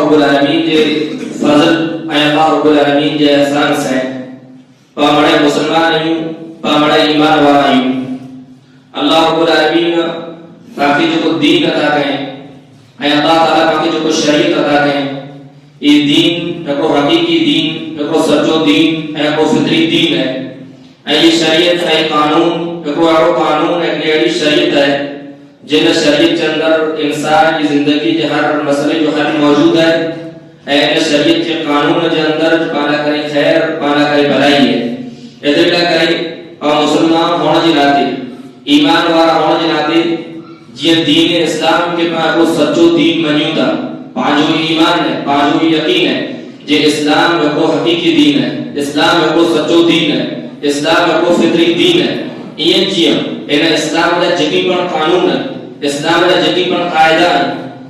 رب العالمین کے فضل اللہ رب العالمین کے احسان سے پامڑے مسلمان ہیں پامڑے ایمان والا ہیں اللہ رب العالمین باقی جو دین عطا کریں اللہ تعالیٰ باقی جو شریعت عطا کریں یہ دین کو حقیقی دین کو سچو دین کو فطری دین ہے یہ شریعت ہے قانون کو قانون ایک ایسی شریعت ہے جن شریعت کے اندر انسان کی زندگی کے ہر مسئلے جو حل موجود ہے ان شریعت کے قانون کے اندر پانا کریں خیر پانا کریں بھلائی ہے ادھر کریں اور مسلمان ہونے کے ناطے ایمان والا ہونے کے ناطے یہ دین اسلام کے پاس وہ سچو دین منیو تھا پانچوں ایمان ہے پانچوں یقین ہے یہ اسلام کو حقیقی دین ہے اسلام کو سچو دین ہے اسلام کو فطری دین ہے یہ چیز ان اسلام کا جگی پر قانون ہے اسلام کا جگی پر قاعدہ ہے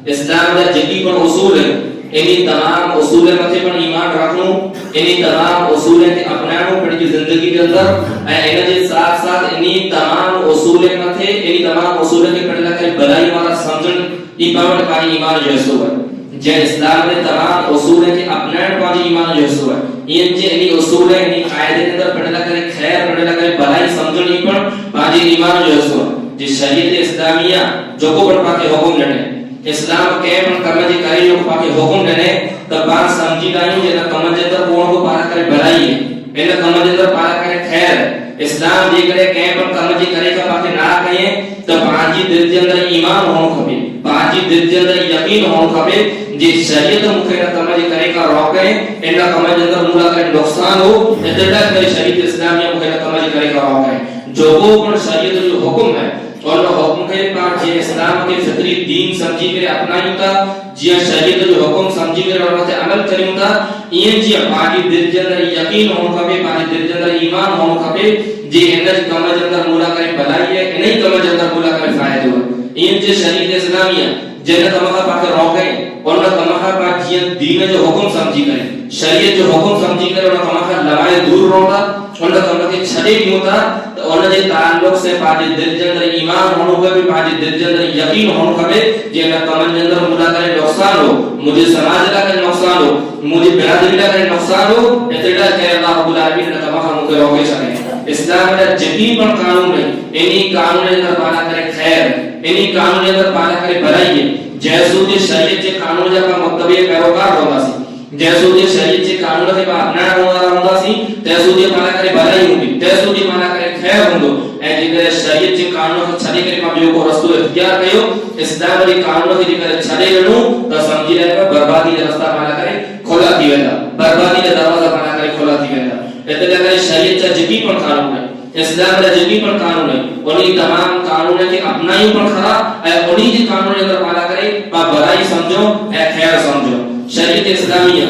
اسلام کا جگی پر اصول ہے انہی تمام اصول متے پر ایمان رکھنو انہی تمام اصول کے اپنانو پڑی زندگی کے اندر ان کے ساتھ ساتھ انہی تمام اصول متے انہی تمام اصول کے پڑھ لکھے بھلائی والا سمجھن یہ پاون پانی ایمان جو سو ہے جے اسلام کے تمام اصول کے اپنان پانی ایمان جو سو ہے یہ جے انہی اصول ہے انہی قاعدے کے اندر پڑھ لکھے خیر پڑھ لکھے بھلائی سمجھن یہ پر پانی ایمان جو سو ہے جس شریعت اسلامیہ جو کو پر پاکے حکم لڑے اسلام کے من کرنے دی کاری جو پاکے حکم لڑے تب بات سمجھی گئی جے کمن دے اندر کون کو پارا کرے بھلائی ہے ان کمن دے اندر پارا کرے خیر اسلام دی کرے کہ پر کمن دی کرے کا پاکے نہ کہیں تو پانچی دل کے اندر ایمان ہون کھبے پانچی دل کے اندر یقین ہون کھبے جس شریعت مکھے نہ کمن دی کرے کا روکے ان کمن دے اندر مولا کرے نقصان ہو ادھر کرے شریعت اسلامیہ مکھے نہ کمن دی کرے کا روکے جو کو پر شریعت جو حکم ہے اور وہ حکم کے پاس جے اسلام کے فطری دین سمجھی کر اپنائیں تا جے شریعت جو حکم سمجھی کر اور تے عمل کریں تا یہ جے پاکی دل کے اندر یقین ہون کھبے پاکی دل کے اندر ایمان ہون کھبے جے انج کمل کے اندر مولا کرے بھلائی ہے انہی کمل کے اندر مولا کرے فائدہ ہو یہ جے شریعت اسلامیہ جنت تمہا پاک روکے اور نہ تمہا پاک جے دین جو حکم سمجھی کرے شریعت جو حکم سمجھی کرے اور تمہا لوائے دور روکا اور نہ تمہا کے چھڑے نہیں ہوتا اور نہ تعلق سے پاجے دل کے اندر ایمان ہونو ہوئے بھی پاجے دل کے اندر یقین ہونو ہوئے جے نہ کمن کے اندر مجھے کرے نقصان ہو مجھے سماج کا کرے نقصان ہو مجھے برادری کا کرے نقصان ہو اتنا کہ اللہ رب العالمین نے تمہا مجھے روکے چکے اسلام کا جگی پر قانون ہے انہی قانون کے اندر پانا کرے خیر انہی قانون کے اندر پانا کرے بھلائی ہے جیسو جے شریعت کے قانون کا مطلب یہ پیروکار ہوگا سی جیسو جے شریعت کے قانون کے اپنا ہوگا سی تیسو جے پانا کرے بھلائی ہوگی تیسو جے پانا کرے خیر ہوندو اے جے شریعت کے قانون کو چھڑے کرے پاپیو کو رستو اختیار کیو اسلام کے قانون کے جے چھڑے لنو تو سمجھی رہے گا بربادی کا راستہ پانا کرے کھولا دی ویلا بربادی کا دروازہ پانا کرے کھولا دی ویلا اتنا کہ شریعت کا جگی پر قانون ہے اسلام کا جگی پر قانون ہے انہی تمام قانون کے اپنائی پر کھڑا اے انہی جی قانون کے اندر پالا کرے پا بھلائی سمجھو اے خیر سمجھو شریعت اسلامیہ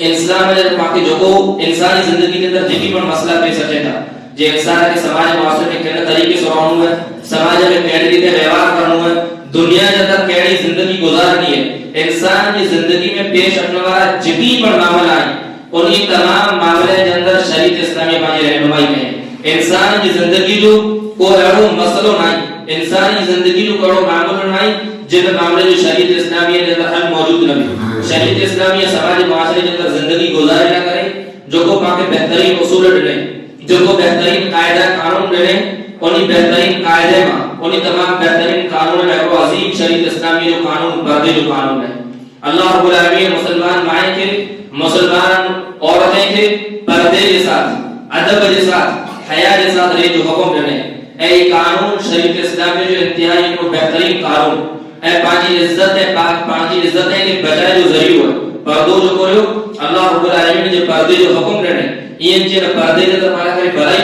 اسلام میں پاکی جو کو انسانی زندگی کے اندر جگی پر مسئلہ پیش سکے تھا جے انسان کے سماج معاشرے میں کہنے طریقے سے رہنو ہے سماج میں کہنے دیتے ویوہار کرنو ہے دنیا کے اندر کہنی زندگی گزارنی ہے انسان کی زندگی میں پیش اپنے والا جگی پر معاملہ ہے انہی تمام معاملے کے اندر شریعت اسلامی پاکی رہنمائی میں انسان کی زندگی جو کوئی اڑو مسئلہ نہیں انسانی زندگی جو کوئی معاملہ نہیں جن معاملے جو شریعت اسلامیہ کے اندر حل موجود نہیں شریعت اسلامیہ سماج معاشرے کے اندر زندگی گزارے نہ کرے جو کو پاک بہترین اصول ڈلے جو کو بہترین قاعدہ قانون ڈلے انہی بہترین قاعدے میں انہی تمام بہترین قانون میں ایک عظیم شریعت اسلامیہ جو قانون پردے جو قانون ہے اللہ رب العالمین مسلمان مائیں کے مسلمان عورتیں کے پردے کے ساتھ ادب کے ساتھ حیا کے ساتھ رہے جو حکم ڈلے اے قانون شریعت اسلامیہ جو انتہائی کو بہترین قانون اے پانچی عزت ہے پانچی عزت ہے کہ بجائے جو ذریعہ ہے پردو جو کوئیو اللہ رب العالمین نے جو پردے جو حکم کرنے یہ جن پردے نے تو پالا کرے بھلائی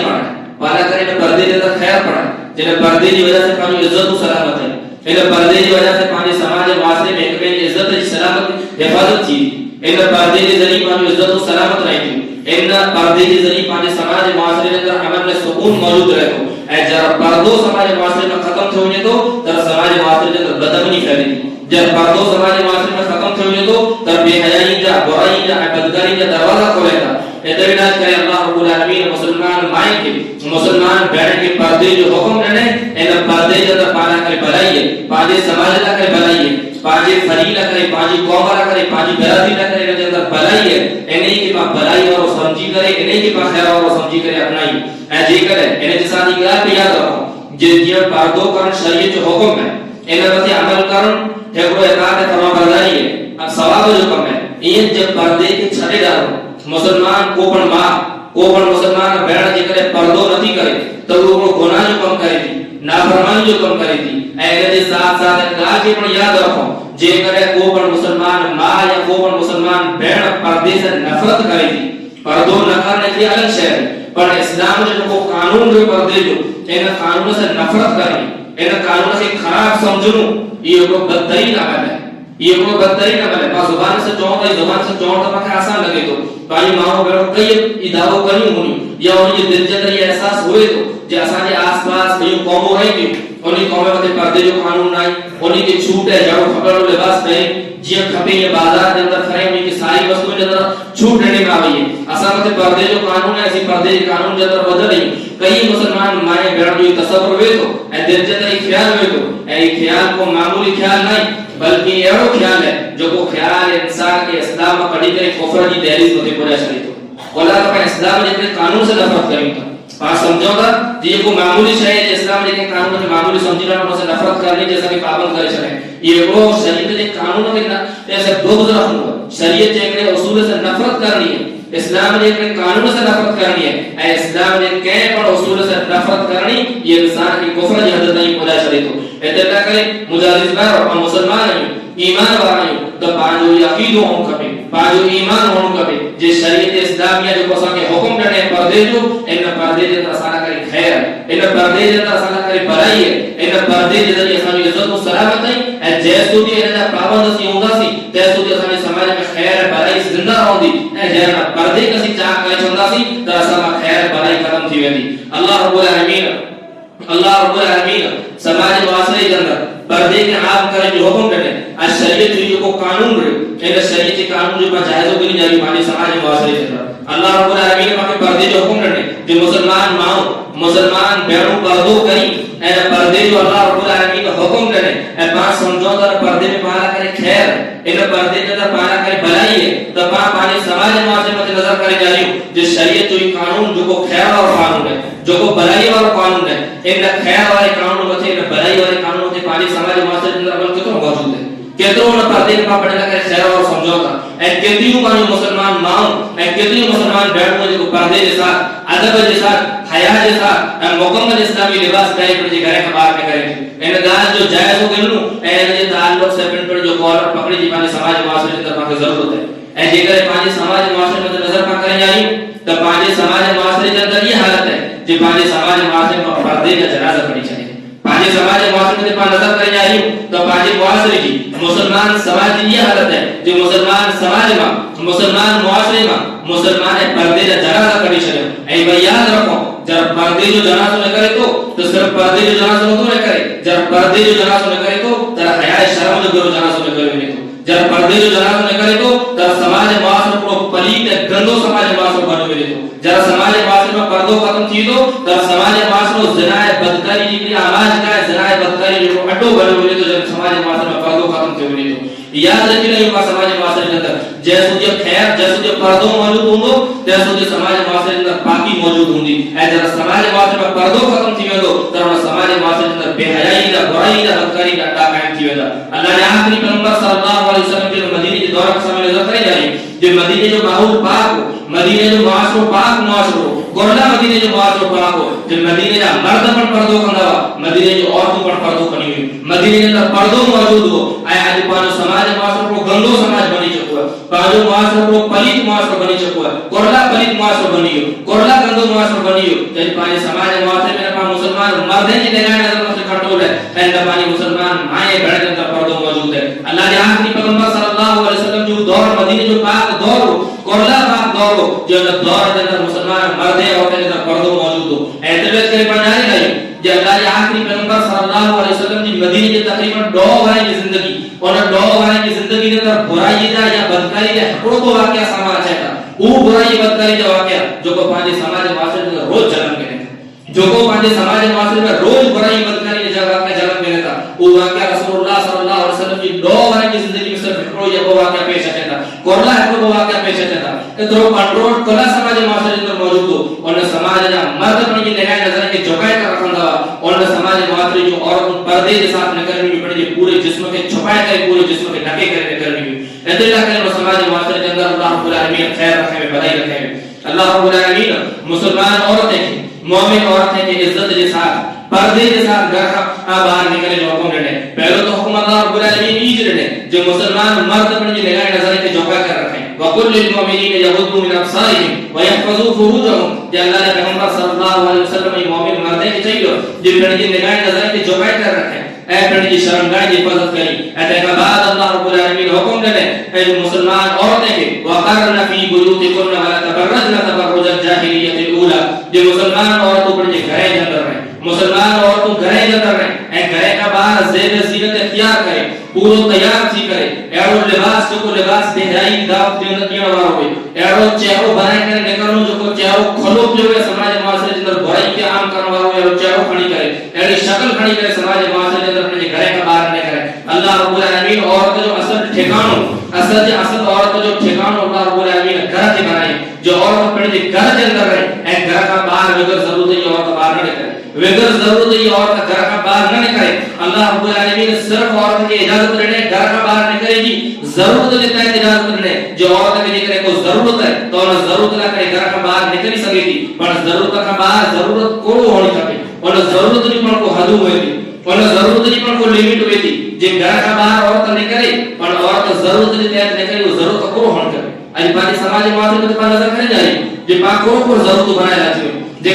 پالا کرے نے پردے نے تو خیر پڑھا جن پردے کی وجہ سے پانی عزت و سلامت ہے ان پردے کی وجہ سے پانی سماج معاشرے میں ایک میں عزت و سلامت حفاظت تھی ان پردے کے ذریعے پانی عزت و سلامت رہی تھی ان پردے کے ذریعے پانی سماج معاشرے کے اندر امن میں سکون موجود رہے تو اے جب پردو سماج معاشرے میں ختم تھے ہوئے تو تر سماج معاشرے کے اندر بدامنی پھیلی تھی جب پردو سماج معاشرے میں ختم تھے ہوئے تو تر بے حیائی کا برائی کا بدکاری کا دروازہ کھولے تھا ادھر کہ اللہ رب العالمین مسلمان مائیں کے مسلمان بیٹھ کے پردے جو حکم رہنے ان پردے جو پانا کرے بھلائی ہے پانے پانچے سماج لا کرے بھلائی ہے، پانچے فری لا کرے، پانچی قوم لا کرے، پانچی برادری لا کرے، ان اندر بھلائی ہے، انہی کے پاس بھلائی اور سمجھی کرے، انہی کے پاس خیر اور سمجھی کرے اپنائی اے جے کرے انہیں جسا دی گلا پہ یاد رکھو جے پردو کرن شریعت جو حکم ہے انہاں تے عمل کرن ٹھیکڑو اطاعت فرما برداری ہے ثواب جو کم ہے این جب پردے کے چھڑے ڈالو مسلمان کوپن ماں کوپن مسلمان بہن جے کرے پردو نتی کرے تو وہ گناہ جو کم کرے تھی نافرمانی جو کم کرے تھی اے دے ساتھ ساتھ اقرار کے پر یاد رکھو جے کرے کوپن مسلمان ماں یا کوپن مسلمان بہن پردے سے نفرت کرے تھی پردو نہ کرنے کی الگ شہر پر اسلام جو قانون جو پردے جو ان قانون سے نفرت کریں ان قانون سے خراب سمجھنو یہ کو بدترین عمل ہے یہ کو بدترین عمل ہے پاس زبان سے چونتا ہے زبان سے چونتا پاکے آسان لگے تو پائی ماں بیٹھو کئی ادعاؤں کرنی ہونی یا انہیں یہ دل جدر یہ احساس ہوئے تو جیسا جے آس پاس کئی قوموں ہے کہ انہیں قومیں ہوتے پردے جو قانون آئی انہیں کی چھوٹ ہے جاڑو خبر و لباس پہنے جیب کھپے یہ بازار کے اندر کھڑے ہوئی کہ ساری وستویں اندر چھوٹ دینے میں آئی ہے اساں تے پردے جو قانون ہے ایسی پردے کے قانون کے اندر بدل رہی کئی مسلمان مائیں بیٹھ جو تصور ہوئے تو اے دل جدر ایک خیال ہوئے تو اے خیال کو معمولی خیال نہیں بلکہ ایڑو خیال ہے جو کو خیال انسان کے اسلام کڑی کرے کفر کی دہلیز ہوتے پڑے شری تو اللہ کا اسلام جتنے قانون سے نفرت کریں تو پاس سمجھو گا یہ کو معمولی شاید اسلام لیکن قانون کے معمولی سمجھنا انہوں سے نفرت کرنے جیسا کہ پابند کرے چلیں یہ وہ شریعت کے قانون کے ایسے بغض رکھوں گا شریعت کے اصول سے نفرت کرنی ہے اسلام نے اپنے قانون سے نفرت کرنی ہے اے اسلام نے کہیں پر اصول سے نفرت کرنی یہ انسان کی کفر کی حدت نہیں پہنچا چلی تو اتنا کرے مجاہد بار اور مسلمان ہیں ایمان والا ہیں تو پانچو یقین ہوں کبھی پانچو ایمان ہوں کبھی جس شریعت اسلامیہ جو قسم کے حکم کرنے پردے جو ان پردے جتا سارا کرے خیر ان پردے جتا سارا کرے بھلائی ہے ان پردے جتا اسلامی عزت و سلامت ہے اے جیسو دی انہا پابند سی ہوندا سی تیسو دی اسلامی سماج میں خیر بھلائی زندہ رہوں دی اے جینا پردے کسی چاہ کرے چندہ سی تو اسلامی خیر بھلائی ختم تھی ویدی اللہ رب العالمین سماج معاشرے کے اندر پردے کے عام کرے جو حکم کرنے شریعت جو کو قانون رہے ان شریعت کے قانون جو جائزوں کے لیے جاری مالی سماج معاشرے کے اندر اللہ رب العالمین نے پردے جو حکم کرنے جو مسلمان ماں مسلمان بہنوں پردوں کری اے پردے جو اللہ رب العالمین کا حکم کرے اے پانچ سمجھوتا پردے میں پانا کرے خیر ان پردے کے اندر پانا کرے بھلائی ہے تو پانے سماج معاشرے میں نظر کرے جا رہی ہوں جس شریعت جو قانون جو کو خیر اور قانون ہے جو کو بھلائی والا قانون ہے ان خیر والے قانون ہوتے ہیں بھلائی والے قانون ہوتے پانی سماج معاشرے کے اندر عمل کتنا موجود ہے کتنوں نے پردے کے پاس پڑھنے کا خیر اور سمجھوتا اے کتنیوں کا مسلمان ماں اے کتنیوں مسلمان بیٹھوں جو پردے کے ساتھ ادب کے ساتھ حیا کے ساتھ مکمل اسلامی لباس پہنے پر گھر کے باہر میں کریں ان دان جو جائز ہو گئے نو اے یہ تعلق سے پن پر جو کالر پکڑی جی پانی سماج معاشرے کے اندر ضرورت ہے اے جے کرے پانی سماج معاشرے میں نظر پا کریں جاری تو پانی سماج معاشرے کے اندر یہ حالت ہے جو پانی سماج معاشرے میں پردے کا جنازہ پڑی چاہیے پانی سماج معاشرے میں نظر کریں جاری تو پانی معاشرے کی مسلمان سماج کی یہ حالت ہے جو مسلمان سماج میں مسلمان معاشرے میں مسلمان پردے کا جنازہ پڑی چاہیے اے بھائی یاد رکھو جب پردے جو جنازہ نہ کرے تو صرف پردے جو جنازہ نہ کرے جب پردے جو جنازہ نہ کرے تو تر حیا شرم جو جنازہ نہ کرے نہیں تو جب پردے جو جنازہ نہ کرے تو تر سماج معاشرے کو پلیت گندو سماج معاشرے بنو ملے تو جب سماج معاشرے میں پردوں ختم تھی تو تر سماج معاشرے زنا بدکاری نکلی آواز کا زنا بدکاری جو اٹو بنو ملے تو جب سماج معاشرے میں پردوں ختم تھی ملے تو یاد رکھیں نہیں کا سماج معاشرے کے اندر جیسے جو خیر جیسے جو پردوں موجود ہوں تیسے جو سماج معاشرے کے اندر پاکی موجود ہوں اے جب سماج معاشرے میں پردوں ختم تھی ویندو تر سماج معاشرے کے اندر بے حیائی کا برائی کا بدکاری کا قائم تھی ویندا اللہ نے آخری پیغمبر صلی اللہ علیہ وسلم کے مدینے کے دور کے سامنے نظر کرے جاری جو مدینے جو ماحول پاک ہو مدینے جو معاشرہ پاک معاشرہ ہو گورلا مدینے جو معاشرہ پاک ہو جو مدینے کا مرد پر پردوں کندا مدینے جو عورتوں پر پردوں کنی ہوئی مدینے کے اندر پردوں موجود ہو اے آج پانو سماج معاشرہ کو گندو سماج بنی چکو ہے پانو معاشرہ کو پلیت معاشرہ بنی چکو ہے گورلا پلیت معاشرہ بنی ہو گورلا گندو معاشرہ بنی ہو جن پانے سماج معاشرے میں پا مسلمان مردیں کی نگاہ نظر سے کھٹول ہے اے پانی مسلمان مائیں بڑھ کے اندر پردوں موجود ہے اللہ نے آخری پیغمبر صلی اللہ علیہ وسلم جو دور مدینے جو پاک دور ہو گورلا پاک دور ہو جو دور کے اندر مسلمان مردیں عورتیں کے اندر پردوں موجود ہو اعتراض کرے پڑھانے نہیں کہ اللہ نے آخری پیغمبر صلی اللہ علیہ وسلم کی مدینے کے تقریباً 2 بھائی کی زندگی اور 2 بھائی کی زندگی کے اندر برائی دا یا بدکاری دا ہکڑوں کو واقعہ سامنا چاہتا وہ برائی بدکاری دا واقعہ جو کو پانچے سماج معاشرے میں روز جنم کرے جو کو پانچے سماج معاشرے میں روز برائی بدکاری دا واقعہ جنم کرے تھا وہ واقعہ رسول اللہ جو واقعہ پیش اچے تھا کورلا ہکو واقعہ پیش اچے تھا اترو کنٹرول کلا سماج معاشرے اندر موجود ہو اور سماج جا مرد پنی نگاہ نظر کے جھکائے کر رکھندا اور سماج معاشرے جو عورت پردے کے ساتھ نہ کرنی پڑے پورے جسم کے چھپائے کر پورے جسم کے ڈھکے کر کرنی ادھر لا کر سماج معاشرے کے اندر اللہ رب العالمین خیر رکھے بھلائی رکھے اللہ رب العالمین مسلمان عورتیں مومن عورتیں کی عزت کے ساتھ پردے کے ساتھ گھر کا باہر نکلنے جو حکم دینے پہلے تو حکم اللہ رب العالمین یہ دینے جو مسلمان مرد اپنی نگاہ نظر کے جھکا کر رکھیں وقل للمؤمنین یغضوا من ابصارهم ويحفظوا فروجهم کہ اللہ نے پیغمبر صلی اللہ علیہ وسلم مومن مردیں کی چاہیے جو اپنی نگاہ نظر کے جھکا کر رکھیں اے اپنی شرمگاہ کی حفاظت کریں اے کے بعد اللہ رب العالمین حکم دینے اے جو مسلمان عورتیں ہیں وقرن فی بیوتکن ولا تبرجن تبرج الجاہلیۃ الاولی جو مسلمان عورتوں پر گھریں اندر رہیں مسلمان عورتوں گھریں اندر رہیں اے گھرے کا باہر زیب زینت اختیار کریں پورو تیار تھی کرے ایڑو لباس جو کو لباس بہائی دعوت دے اندر دینا وارا ہوئے ایڑو چہرو بنائے کرے نکلو جو کو چہرو کھلو جو ہے سماج معاشرے کے اندر برائی کے عام کرنے وارا ہوئے ایڑو چہرو کھڑی کرے ایڑی شکل کھڑی کرے سماج معاشرے کے اندر اپنے گھرے کا باہر نہ کرے اللہ رب العالمین عورت جو اصل ٹھکانوں اصل عورت جو ٹھکانوں اللہ رب العالمین گھر کے بنائے جو عورت اپنے گھر کے اندر رہے اے گھر کا باہر بغیر ضرورت ہے عورت باہر نہ نکلے بغیر ضرورت ہے عورت گھر کا باہر نہ نکلے اللہ رب العالمین صرف عورت کی اجازت دینے گھر کا باہر نکلے گی ضرورت دیتا ہے اجازت دینے جو عورت کے لیے کو ضرورت ہے تو نہ ضرورت نہ کرے گھر کا باہر نکل سکے گی پر ضرورت کا باہر ضرورت کو ہونی چاہیے اور ضرورت نہیں پر کو حد ہوئے گی اور ضرورت نہیں پر کو لمٹ ہوئی تھی جب گھر کا باہر عورت نکلے پر عورت ضرورت کے تحت نکلے وہ ضرورت کو ہون کرے اج پانی سماج معاشرے میں نظر کرے جائے جب پاک کو ضرورت بنائے جاتی ہے جے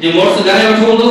جو موٹر سے گھر میں تو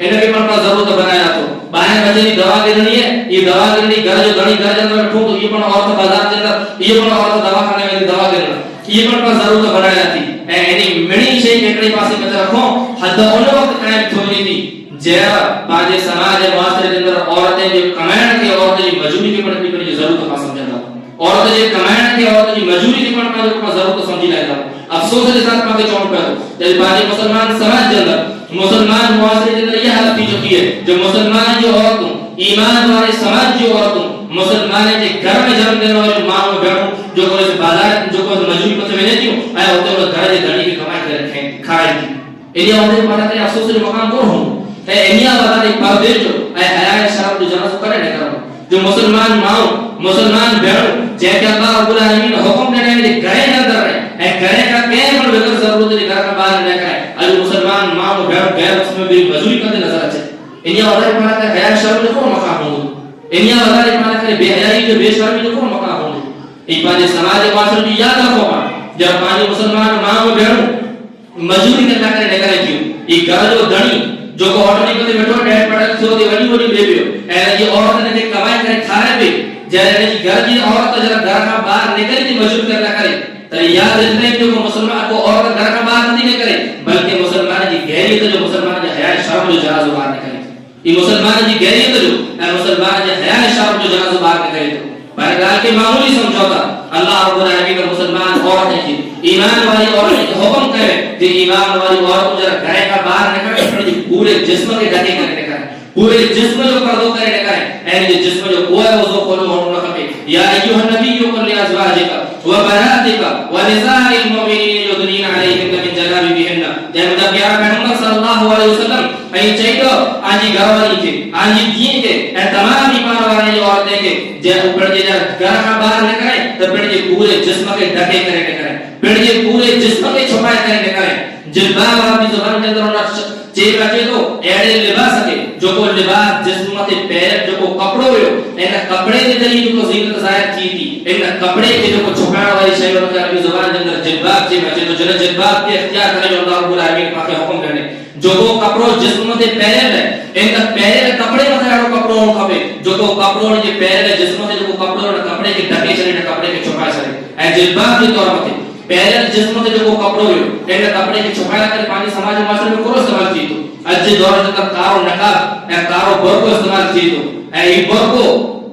انہیں بھی پر ضرورت بنایا تو باہر بچے کی دوا لینی ہے یہ دوا لینی گھر جو گھڑی گھر اندر بیٹھو تو یہ پر عورت بازار کے اندر یہ پر عورت دوا کھانے میں دوا لینا یہ پر ضرورت بنائی جاتی یعنی مڑی شے کیکڑی پاسے میں رکھو حد ان وقت قائم تھوڑی تھی جیا باجے سماج معاشرے کے اندر عورتیں جو کمائن کی عورتیں کی مجبوری کی پڑتی ضرورت کا سمجھنا عورت جو کمائن کی عورت کی مجبوری کی پڑتا ہے ضرورت سمجھی لیتا افسوس کے ساتھ پاکے چون پہ جب باجے مسلمان سماج کے اندر مسلمان معاشرے کے اندر یہ حالت تھی چکی ہے جو مسلمان جو عورتوں ایمان والے سماج جو عورتوں مسلمان کے گھر میں جنم دینے والے ماں میں بیٹھوں جو کوئی بازار جو کوئی مجبوری پتے میں نہیں ہوں آیا ہوتے ہیں گھر کے گھڑی کی کمائی کر رکھیں کھائے گی انہیں عورتیں پڑھا کریں افسوس کے مقام کون ہوں انہیں بتا رہی پردے جو حیاء شرم جو جنازہ کرے نہیں کرو جو مسلمان ماں مسلمان بہن جے کہ اللہ رب العالمین حکم دینے میں گھرے نہ اندر رہے اے گھرے کا کہیں پر بغیر ضرورت ہے گھر کا باہر نہ کرے اج مسلمان ماں و بہن غیر اس میں بھی مزدوری کرتے نظر آتے انہیں اور پڑھا کہ حیاء شرم جو کون مقام ہوں انہیں اور پڑھا کہ بے حیائی جو بے شرمی جو کون مقام ہوں ایک بات سماج معاشرے کی یاد رکھو جب پانی مسلمان ماں و بہن مزدوری کرنا کرے نہ کرے کیوں یہ گھر جو دھنی جو کو آٹو نہیں بیٹھو ڈیٹ پڑھا سو دی وڈی وڈی بے بیو اے یہ عورت نے کمائی کرے کھائے بھی جے گھر کی عورت جب گھر کا باہر نکلے تھی مجبور کرنا کرے تو یاد رکھنا ہے جو مسلمان کو عورت گھر کا باہر نہیں کرے بلکہ مسلمان کی گہری تو جو مسلمان کی حیا شرم جو جنازہ باہر نکلے یہ مسلمان کی گہری تو جو مسلمان کی حیا شرم جو جنازہ باہر نکلے تو بہرحال کے معمولی سمجھوتا اللہ رب العالمین کا مسلمان عورت ہے ایمان والی عورت حکم کرے کہ ایمان والی عورت جو گھر کا باہر نکلے پورے جسم کے ڈھکے کرنے کا پورے جسم جو پردو کرنے کا ہے اے جسم جو کوئی وضو کھولو ہونا کھپے یا ایھا النبی قل لازواجک وبناتک ونساء المؤمنین یدنین علیہن من جلابیبہن جب پیارا پیغمبر صلی اللہ علیہ وسلم ائی چاہیے آجی گھر والی کے آجی دین کے اے تمام ایمان والے عورتیں کے جب اوپر جے گھر کا باہر نکلے تو پھر یہ پورے جسم کے ڈھکے کرنے کا پھر یہ پورے جسم کے چھپائے کرنے کا جلباب اپنی زبان کے اندر چیک رکھے تو ایڑے لباس کے جو کو لباس جسم تے پیر جو کو کپڑو ہوئے ان کپڑے کے ذریعے جو کو زینت ظاہر کی تھی ان کپڑے کے جو کو چھپانے والی شے اور عربی زبان کے اندر جلباب چیک رکھے تو جن جلباب کے اختیار کرے اللہ رب العالمین پاک حکم کرنے جو کو کپڑو جسم تے پیر ہے ان پیر کپڑے متے اور کپڑوں کھبے جو کو کپڑوں کے پیر ہے جسم تے جو کپڑوں اور کپڑے کے ڈھکے چلے کپڑے کے چھپائے چلے اے جلباب کے طور پر پہلے جسم تے جو کپڑوں ہوئے ان کپڑے کے چھپایا کر پانی سماج معاشرے میں کو استعمال کی تو اج دور میں کارو نقاب اے کارو برقو استعمال کی تو اے برقو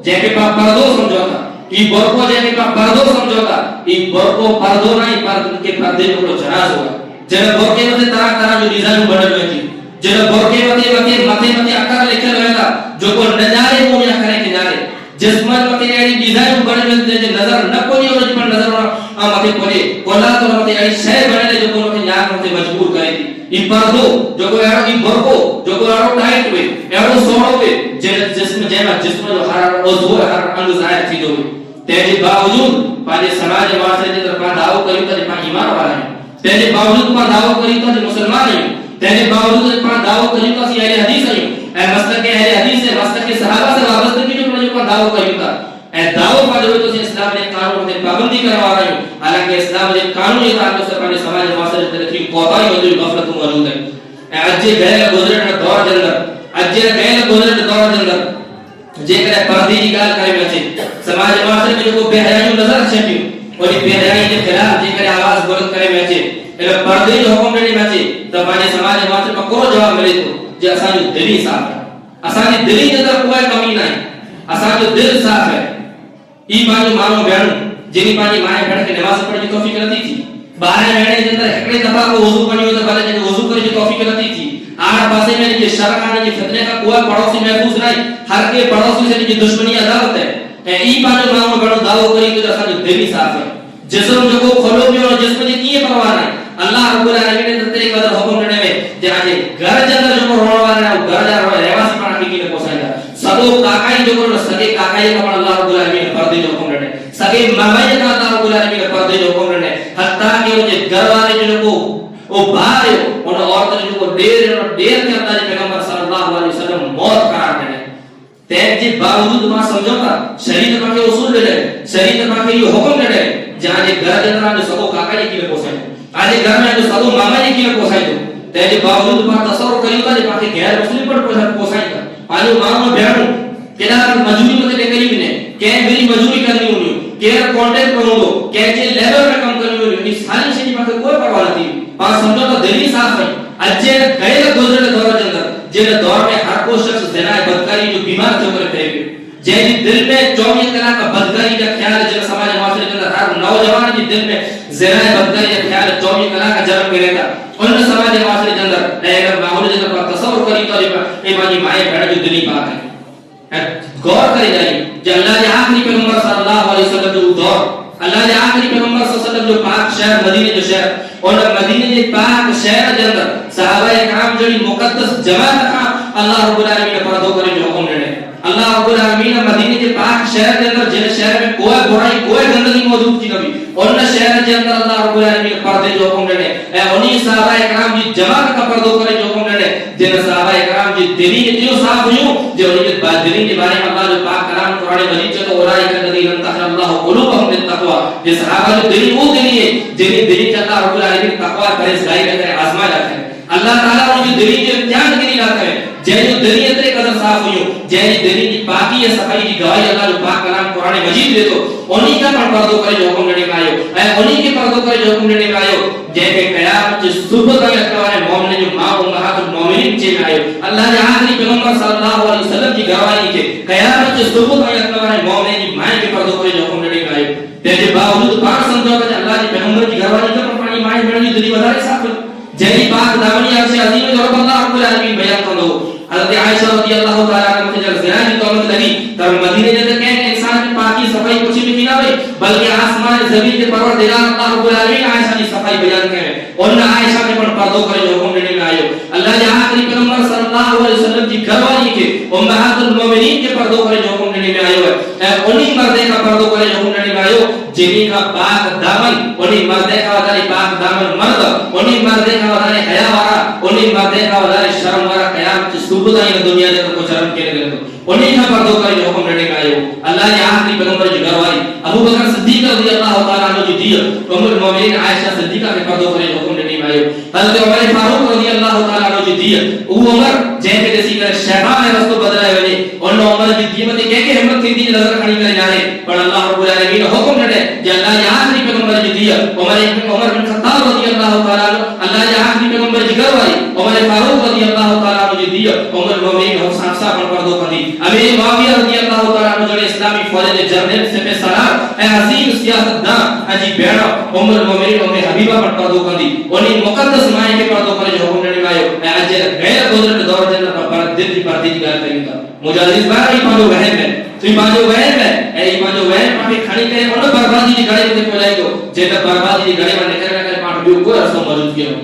جے کے پا پردو سمجھوتا ای برقو جے کے پا پردو سمجھوتا ای برقو پردو نہیں پر کے پردے کو جناز ہوگا جب برقے میں طرح طرح جو ڈیزائن بنے ہوئے تھی جب برقے میں متے متے اکر لکھے ہوئے تھا جو کو نظارے وہ نہ کرے کہ جارے جسم متے ایڑی ڈیزائن بنے جے نظر نہ کوئی اور پر نظر متے پڑے کولا تو متے ایڑی شے بنے جو کو متے یار متے مجبور کرے تھی ای پردو جو کو ایڑو ای برکو جو کو ایڑو ٹائٹ ہوئے ایڑو سوڑو ہوئے جسم جسم جو ہر عضو ہر انگ ظاہر تھی دو تیجے باوجود پاجے سماج معاشرے جے طرف دعوت کریو تے پا ایمان والا ہے تیجے باوجود پا دعوت کریو تے مسلمان ہے تیجے باوجود پا دعوت کریو تے اہل حدیث ہے اے مسلک اہل حدیث ہے مسلک صحابہ سے وابستگی جو پا دعوت کریو تا اے دعوت پا جو تو اسلام نے قانون تے پابندی کروا رہا ہے حالانکہ اسلام نے قانون یہ تھا کہ پاجے سماج معاشرے جے تھی کوتاہی موجود غفلت موجود ہے اے اج گئے گزرے دور دے اندر اج گئے گزرے دور دے اندر جے کرے پردی کی گل کرے بچے سماج معاشرے میں جو بے حیائی نظر چھٹی اور بے حیائی کے خلاف جے کرے آواز بلند کرے بچے اے پردی جو حکم نہیں بچے تو پاجے سماج معاشرے میں کو جواب ملے تو جے اساں جو دلی صاف ہے اساں دی دلی اندر کوئی کمی نہیں اساں جو دل صاف ہے ای پاجو مانو بہن جنی پاجی مائیں بیٹھ کے نماز پڑھنے کی توفیق نتھی تھی باہر مہینے کے اندر ایکڑے دفعہ کو وضو پڑھنی ہو تو بھلے جے وضو کرنے کی توفیق نتھی تھی آر پاسے میں یہ شرکانے کی فتنے کا کوئی پڑوسی محفوظ نہیں ہر کے پڑوسی سے کی دشمنی عداوت ہے ای پاجو مانو بڑو دعویٰ کری تو اساں جو دلی صاف ہے جسم جو کو کھولو بھی اور جسم جے کیے پرواہ نہیں اللہ رب العالمین نے تیرے قدر حکم دینے میں جہاں گھر جندر جو کو روڑ والا ہے گھر جا رہا ہے رہواسی پڑھا کی کو سائیں سبو کاکائی جو کو سگے کاکائی کا اللہ رب العالمین نے پردے جو حکم دینے سگے مامائی کا اللہ رب العالمین نے پردے جو حکم دینے حتیٰ کہ وہ گھر والے جو کو وہ باہر ہے ان عورتوں جو کو دیر کے اندر پیغمبر صلی اللہ علیہ وسلم موت قرار دینے تین جی باوجود ما سمجھو گا شریعت پاک کے اصول دے رہے شریعت پاک کے یہ حکم دے رہے جہاں جے گھر کے اندر جو سبو کاکائی کی پوسائیں آج گھر میں جو سبو مامائی کی پوسائیں تو تین جی باوجود ما تصور کریو گا جے پاک غیر مسلم پر پوسائیں گا آجو مانو بہنوں کہنا مجبوری مجھے لے قریب نے کہ میری مجبوری کرنی ہونی کہنا کانٹیکٹ کروں گو کہ جے لیبر میں کام کرنی ہونی اس ساری شیئی پاک کوئی پرواہ نہ تھی پاک سمجھو تو دلی صاف ہے اجے گئے گزرے دور کے اندر جن دور میں ہر کوئی شخص زنا بدکاری جو بیمار جو کرے تھے جن دل میں 24 طرح کا بدکاری کا خیال جن سماج معاشرے کے اندر ہر نوجوان کے دل میں زنا بدکاری کا خیال 24 طرح کا جنم لے لیتا ان سماج معاشرے کے اندر اگر ماحول کے اندر تصور کری تو یہ ماجی مائیں بہن جو دلی پاک ہے غور کری جائے کہ اللہ نے آخری پیغمبر صلی اللہ علیہ وسلم جو دور اللہ نے آخری پیغمبر صلی اللہ علیہ وسلم جو پاک شہر مدینے جو شہر اور مدینے کے پاک شہر کے اندر صحابہ کرام جو مقدس جماعت کا اللہ رب العالمین نے پردوں کرے جو حکم دینے اللہ رب العالمین نے مدینے کے پاک شہر کے اندر جن شہر میں کوئی برائی کوئی گندگی موجود تھی نبی اور نہ شہر کے اندر اللہ رب العالمین نے پردے جو حکم دینے اے انہی صحابہ کرام کی جماعت کا پردوں کرے جو حکم دینے جن صحابہ کرام کی دلی کے جو صاف ہوئیں جو انہی کے دلی کے بارے میں اللہ جو پاک کلام قرآن مجید سے تو اولئک الذین امتحن اللہ قلوبهم بالتقوی یہ صحابہ جو دلی وہ دلی ہے جنہیں دلی کے اللہ رب العالمین تقوی پرہیزگاری رکھتا ہے آزما جاتا ہے اللہ تعالیٰ ان کی دلی کے امتحان کے لیے لاتا ہے جن دلی اتنے قدر صاف ہوئی ہو جن دلی کی پاکی یا صفائی کی گواہی اللہ جو پاک کلام قرآن مجید دے تو انہی کا پردوں کرے جو حکم دینے کا آئے ہو اے انہی کے پردوں کرے جو حکم دینے کا آئے ہو جن کے قیامت جس صبح کا اکتوار مومن جو ماں امہات المومنین چے میں آئے ہو اللہ نے آخری پیغمبر صلی اللہ علیہ وسلم کی گواہی کے قیامت جس صبح کا اکتوار مومن کی مائیں کے پردوں کرے جو حکم دینے کا آئے ہو تیجے باوجود پاک سمجھو کہ اللہ کی پیغمبر کی گواہی کا پرپانی مائیں بڑھنی دلی بدارے صاف جنی پاک دامنی عرص عظیم جو رب اللہ رب العالمین بیان کر دو حضرت عائشہ رضی اللہ تعالیٰ عنہ سے جب زنا کی تہمت لگی تب مدینے جیسے کہیں کہ انسان کی پاکی صفائی کچھ بھی نہ ہوئی بلکہ آسمان زمین کے پروردگار اللہ رب العالمین عائشہ کی صفائی بیان کرے اور نہ عائشہ کے پر پردوں کرے جو حکم دینے میں آئے اللہ نے آخری پیغمبر صلی اللہ علیہ وسلم کی گھر والی کے امہات المومنین کے پردوں کرے جو حکم دینے میں آئے انہی مردے کا پردوں کرے جو حکم دینے میں آئے جنہی کا پاک دامن انہی مردے کا وزاری پاک دامن مرد انہی مردے کا وزاری حیا وارا انہی مردے کا وزاری شرم وارا قیامت صبح دائیں دنیا جب کو شرم کے لئے انہی کا پردوں کرے جو حکم دینے میں آئے اللہ نے آخری پیغمبر جو گھر والی ابو بکر صدیق رضی اللہ تعالیٰ عنہ جو دیا ام المومنین عائشہ صدیقہ کے پردوں کرے جو حکم دینے میں آئے حضرت عمر فاروق رضی اللہ تعالیٰ عنہ جو دیا وہ عمر جہاں کے جیسی کہ شیطان ہے رستو بدلائے ہوئے اور عمر کی قیمت کہہ کے ہمت تھی دی نظر کھڑی کرے جانے پر اللہ رب العالمین حکم دے کہ اللہ نے آخری پیغمبر جو دیا عمر بن خطاب رضی اللہ تعالیٰ عنہ اللہ نے آخری پیغمبر جو گھر والی عمر فاروق رضی اللہ تعالیٰ عنہ جو دیا عمر المومنین حسان صاحب پر پردوں کر دی امیر معاویہ رضی اللہ تعالیٰ عنہ جو اسلامی فوج جنرل سے پہ سالار اے عظیم سیاست دان حجی بیڑا ام المومنین ام حبیبہ پر پردوں کر دی انہیں مقدس مائیں کے پردوں پر جو حکم دینے میں آئے اے غیر گزرے دور جنر پر دل دل کی پردی کی گل کریں تا مجازز بار ای پانجو وہم ہے تو پانجو وہم ہے اے پانجو وہم پاپی کھڑی کرے ان بربادی دی گڑے تے پہلے تو جے بربادی دی گڑے میں نکل کر پاٹ بیو کو رسو موجود کیو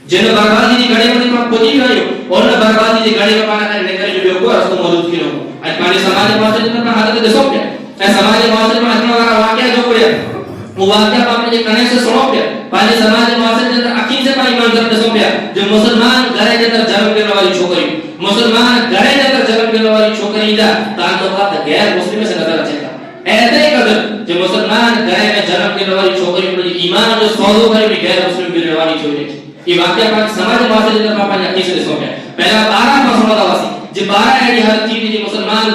جن بربادی دی گڑے میں پاپ پوجی گیو اور بربادی دی گڑے میں پاٹ کر نکل بیو کو رسو موجود کیو اج پانی سماج معاشرے میں حالت دسو کیا اے سماج معاشرے میں اتنا بڑا واقعہ جو پڑیا وہ واقعہ آپ نے کنے سے سنو پیا پانی سماج معاشرے کے اندر عقید سے پانی منظر دسو پیا جو مسلمان گھر کے اندر جنم لینے والی چھوکری مسلمان گھر کے اندر جنم لینے والی چھوکری دا تعلقات غیر مسلم سے نظر اچھے گا ایسے قدر جو مسلمان گھر میں جنم لینے والی چھوکری پر ایمان جو سوزو کرے بھی غیر مسلم لینے والی چھوکری یہ واقعہ پانی سماج معاشرے کے اندر پانی عقید سے دسو پیا پہلا 12 مسلمان دا واسی جب 12 ایڈی حالت تھی کہ مسلمان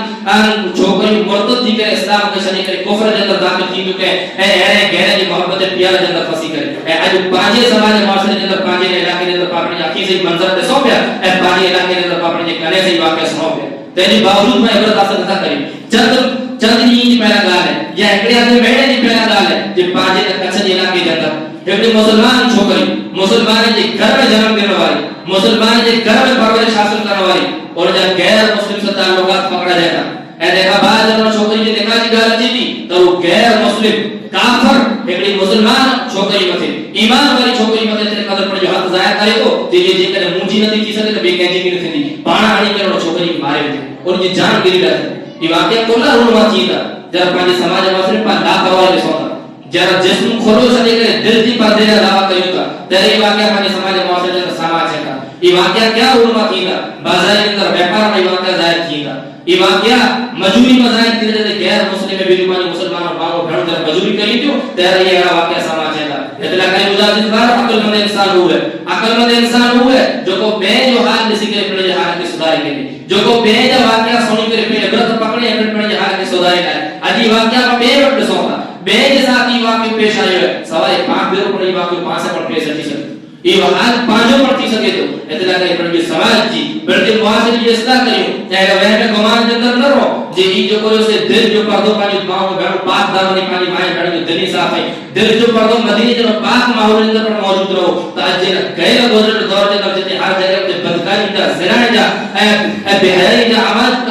چھوکری مرتد تھی کرے اسلام کے شنی کرے کفر کے اندر داخل تھی کہ اے گہرے کی محبت پیار کے اندر پھنسی کرے اے اج پانچے سماج معاشرے کے اندر پانچے علاقے کے اندر اپنی آنکھیں سے منظر دے سو پیا اے پانچے علاقے کے اندر اپنے کنے سے واقعہ سنو پیا تیری باوجود میں عبرت حاصل نہ کری چند نہیں پہلا گال ہے یا ایکڑے آدمی بیٹھے نہیں پہلا گال ہے جب پانچے کچھ علاقے کے اندر ایک مسلمان چھوکری مسلمان کے گھر میں جنم لینے والی مسلمان کے گھر میں پرورش حاصل کرنے والی اور جب غیر مسلم سے تعلقات پکڑا جاتا اے دیکھا بعد جب چھوکری کی دیکھا جی گال اچھی تھی تو وہ غیر مسلم کافر ایک مسلمان چھوکری متے ایمان والی چھوکری متے تیرے قدر پر جو حق ضائع کرے تو تیرے جے کرے مونجی نہ کی سکے تو بے کہجی کی نہیں تھی پانا ہڑی کرے اور چھوکری مارے تھے اور یہ جان گری رہے یہ واقعہ کولا رونوا چیتا جب پانچ سماج معاشرے پر لاپرواہی سوتا جب جسم خلوص سے کرے دل کی پردے کا دعویٰ کریو کا تیرے واقعہ پانچ سماج معاشرے کا سماج ہے یہ واقعہ کیا رونوا چیتا بازار کے اندر ویپار میں واقعہ ظاہر کیتا یہ واقعہ مجبوری میں ظاہر کیتا جیسے غیر مسلم بھی رومانی مسلمانوں مانگو بھڑ کر مجبوری کری تیو تیرا یہ واقعہ سماج ہے اطلاع کرے مجازد بار عقل مند انسان ہوئے عقل مند انسان ہوئے جو کو بے جو حال کسی کے پڑے حال کے سدھارے کے لیے جو کو بے جو واقعہ سنی کرے پہ عبرت پکڑے اپنے پڑے حال کے سدھارے کا ہے اجی واقعہ کا بے وقت سوتا بے جیسا کی واقعہ پیش آئے ہوئے سوائے پاک دیروں پر یہ واقعہ 5 پر پیش اٹھی سکتے یہ حال 5 پر تھی سکے تو اطلاع کرے پڑے سماج جی بلکہ معاشرے کی اصلاح کریو چاہے وہ میں گمان کے اندر نہ رہو جی جو کوئی سے دل جو پردوں پانی پاؤں میں بیٹھو پاک دامنی پانی مائیں بیٹھو دلی صاف ہے دل جو پردوں مدینے جو پاک ماحول اندر پر موجود رہو تو اج غیر گزرے دور کے اندر جتنے ہر جگہ تے بدکاری کا زنا جا اے بے حیائی کا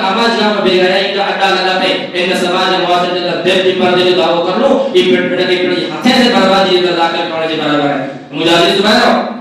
آواز جا بے حیائی کا اڈا لگا پہ ان سماج معاشرے کے اندر دل کی پردے جو دعویٰ کر لو یہ پڑ کے پڑے ہتھے سے بربادی کا داخل کرنے کے برابر ہے مجاہد زبیر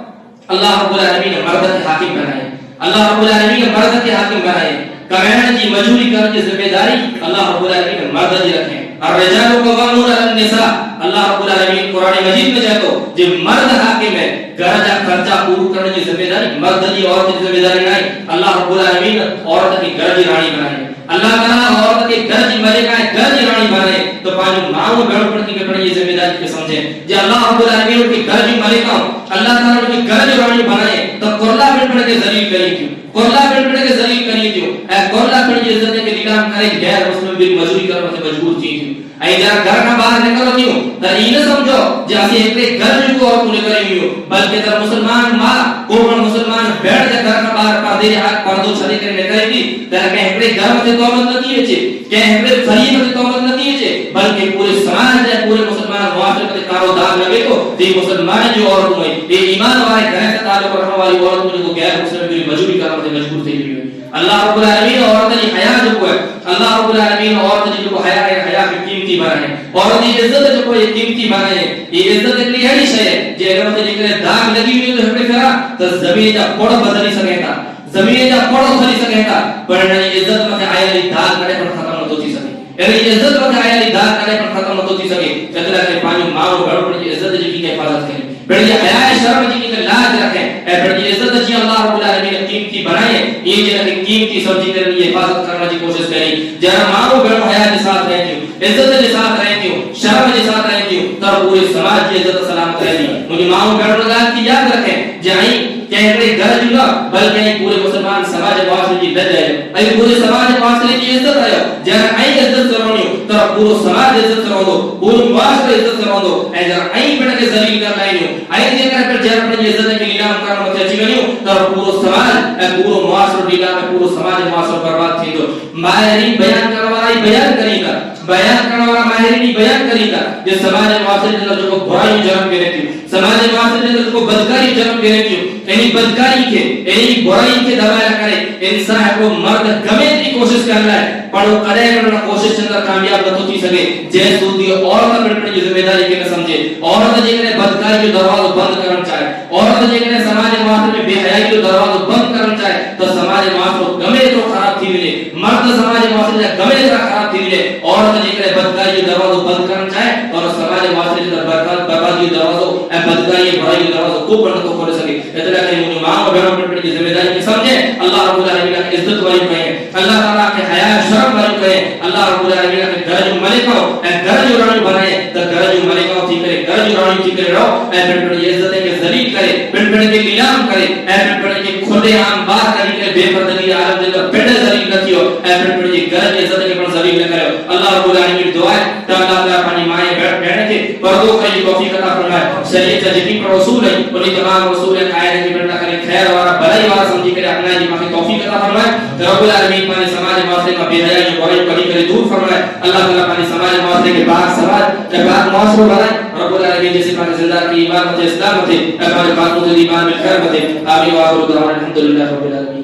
اللہ رب العالمین نے مرد کے حاکم بنائے اللہ رب العالمین نے مرد کے حاکم بنائے کمینے کی مجبوری کرنے کی ذمہ داری اللہ رب العالمین نے مرد دی رکھے الرجال قوامون علی النساء اللہ رب العالمین قرآن مجید میں جاتا جو مرد حاکم ہے گھر کا خرچہ پورا کرنے کی ذمہ داری مرد دی عورت کی ذمہ داری نہیں اللہ رب العالمین عورت کی گھر کی رانی بنائے اللہ تعالی عورت کے گھر کی ملکہ ہے گھر کی رانی بنائے تو پانچ ماں بہن پر کی پڑی یہ ذمہ داری کے سمجھے جو اللہ رب العالمین ان کی گھر کی ملکہ اللہ تعالی ان کی گھر کی رانی بنائے تو قرلا بن پڑ کے ذلیل کری کیوں قرلا بن پڑ کے ذلیل کری کیوں اے قرلا بن کی عزت کے نیلام کرے غیر مسلم بھی مجبوری کرنے سے مجبور تھی اے جا گھر کا باہر نکلو کیوں تو یہ نہ سمجھو جیسے ایک گھر جو اور پورے کرے کیوں بلکہ در مسلمان ماں کوئی مسلمان بیٹھ کے گھر کا باہر پردے ہاتھ پردو چھڑے کرنے کرے گی در کہ ایک گھر میں توبت نہ کیے چھے کہ ایک فریب میں توبت نہ کیے چھے بلکہ پورے سماج ہے پورے مسلمان معاشرے میں کاروبار لگے تو یہ مسلمان جو عورت ہوئی یہ ایمان والے گھر سے تعلق رکھنے والی عورت کو غیر مسلم بھی مجبوری کرنے سے مجبور تھی ہوئی اللہ رب العالمین عورت کی حیا جو ہے اللہ رب العالمین عورت جو حیا ہے حیا کی قیمتی بنائے عورت کی عزت جو کوئی قیمتی بنائے یہ عزت ایک ہے شے جے اگر تے جے داغ لگی ہوئی تو ہمیں کرا تو زمین کا پوڑ بدلی سکے تا زمین کا پوڑ بدلی سکے تا پر نہیں عزت میں آیا دی داغ کڑے پر ختم نہ ہوتی سکے یعنی عزت میں آیا دی داغ کڑے پر ختم نہ ہوتی سکے چتلا کے پانی ماں بڑو بڑی عزت کی حفاظت کرے بڑی حیا شرم جی کی لاج رکھے اے بڑی عزت جی اللہ رب العالمین نے قیمتی بنائے یہ جو قیمتی سمجھی کر یہ حفاظت کرنے کی کوشش کری جہاں ماں بڑو حیا کے ساتھ رہتی ہوں عزت کے ساتھ رہتی ہوں شرم کے ساتھ رہتی ہوں تب پورے سماج کی عزت سلام کرے گی مجھے ماں بڑو لگا کی یاد رکھیں جہاں کہ گھر جو بلکہ پورے مسلمان سماج معاشرے کی دل ہے اے پورے سماج معاشرے کی عزت ہے جہاں ائی عزت کرونی تب پورا سماج عزت کرو پورا معاشرے عزت کرو اے جہاں ائی بڑھ کے ذلیل کر لائیں ائی دے کر جہاں اپنی عزت کے نیلام کرنا تے اچھی گنیو تب پورا سماج اے پورا معاشرے نیلام میں پورا سماج معاشرہ برباد تھی تو ماہرین بیان کرنے والا بیان کرے گا بیان کرنے والا ماہرین بیان کرے گا یہ سماج معاشرے کے اندر جو برائی جنم کے رہتی سماج معاشرے نے کو بدکاری جنم دینے کی یعنی بدکاری کے یعنی برائی کے دبایا کرے انسان کو مرد گمے کی کوشش کر رہا ہے پڑھو کرے کرنا کوشش چندر کامیاب نہ ہوتی سکے جیسے دی عورت پر کی ذمہ داری کے نہ سمجھے عورت جے نے بدکاری جو دروازہ بند کرنا چاہے عورت جے نے سماج معاشرے میں بے حیائی جو دروازہ بند کرنا چاہے تو سماج معاشرے گمے تو خراب تھی ملے مرد سماج معاشرے گمے تو خراب تھی ملے عورت جے نے بدکاری جو دروازہ بند کرنا چاہے اور سماج معاشرے جو بربادی دروازہ بدکاری برائی دروازہ کو بند تو کر سکے اطلاع ہے ان ماں اور بہنوں پر کی ذمہ داری کی سمجھے اللہ رب العالمین کی عزت والی کہیں اللہ تعالی کے حیا شرم والی کہیں اللہ رب العالمین کے گرج ملک ہو اے گرج رانی بنائے تو گرج ملک ہو ٹھیک ہے گرج رانی ٹھیک ہے رہو اے پھر پر عزت کے ذلیل کرے پھر پر کے نیلام کرے اے پھر پر کے کھلے عام بات کرے کہ بے پردگی عالم دل پڑ ذلیل نہ کیو اے پھر پر یہ گرج عزت کے پر ذلیل نہ کرے اللہ رب العالمین دعا ہے کہ اللہ تعالی اپنی مائیں بیٹھ بیٹھ کے پردوں کا یہ توفیق عطا فرمائے شریعت کا جتنی پر رسول ہے انہیں تمام رسول قائد کی بندہ کرے خیر والا بھلائی والا سمجھی کرے اپنا جی ماں توفیق عطا فرمائے رب العالمین پانے سماج معاشرے کا بے حیائی جو برائی کبھی کرے دور فرمائے اللہ تعالی پانے سماج معاشرے کے پاک سماج کے پاک معاشرہ بنائے رب العالمین جیسے پانے زندہ کی ایمان مت اسلام مت پانے پاک مت ایمان میں خیر مت آمین واخر دعوانا الحمدللہ رب العالمین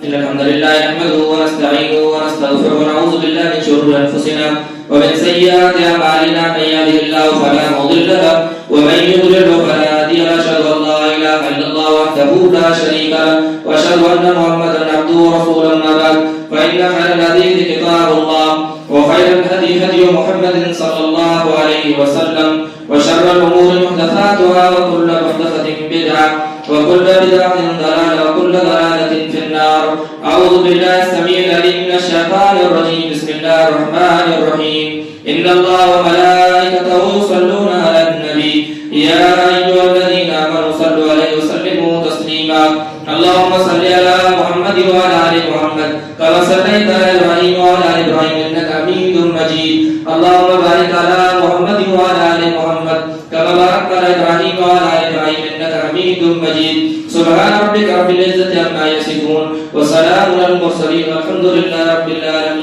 إن الحمد لله نحمده ونستعينه ونستغفره ونعوذ بالله من شرور أنفسنا ومن سيئات أعمالنا من يهده الله فلا مضل له ومن يضلل فلا هادي له أشهد أن لا إله إلا الله وحده لا شريك له وأشهد أن محمدا عبده ورسوله أما بعد فإن خير الحديث كتاب الله وخير الهدي هدي محمد صلى الله عليه وسلم وشر الأمور محدثاتها وكل محدثة بدعة وكل بدعة ضلالة وكل ضلالة في النار أعوذ بالله السميع العليم من الشيطان الرجيم بسم الله الرحمن الرحيم إن الله وملائكته يصلون على النبي يا أيها الذين آمنوا صلوا عليه وسلموا تسليما اللهم صل على محمد وعلى آل محمد كما صليت على إبراهيم وعلى آل إبراهيم إنك حميد مجيد اللهم بارك على محمد وعلى آل محمد كما باركت على إبراهيم وعلى آل إبراهيم إنك حميد مجيد سبحان ربك رب العزة عما يصفون وسلام على المرسلين والحمد لله رب العالمين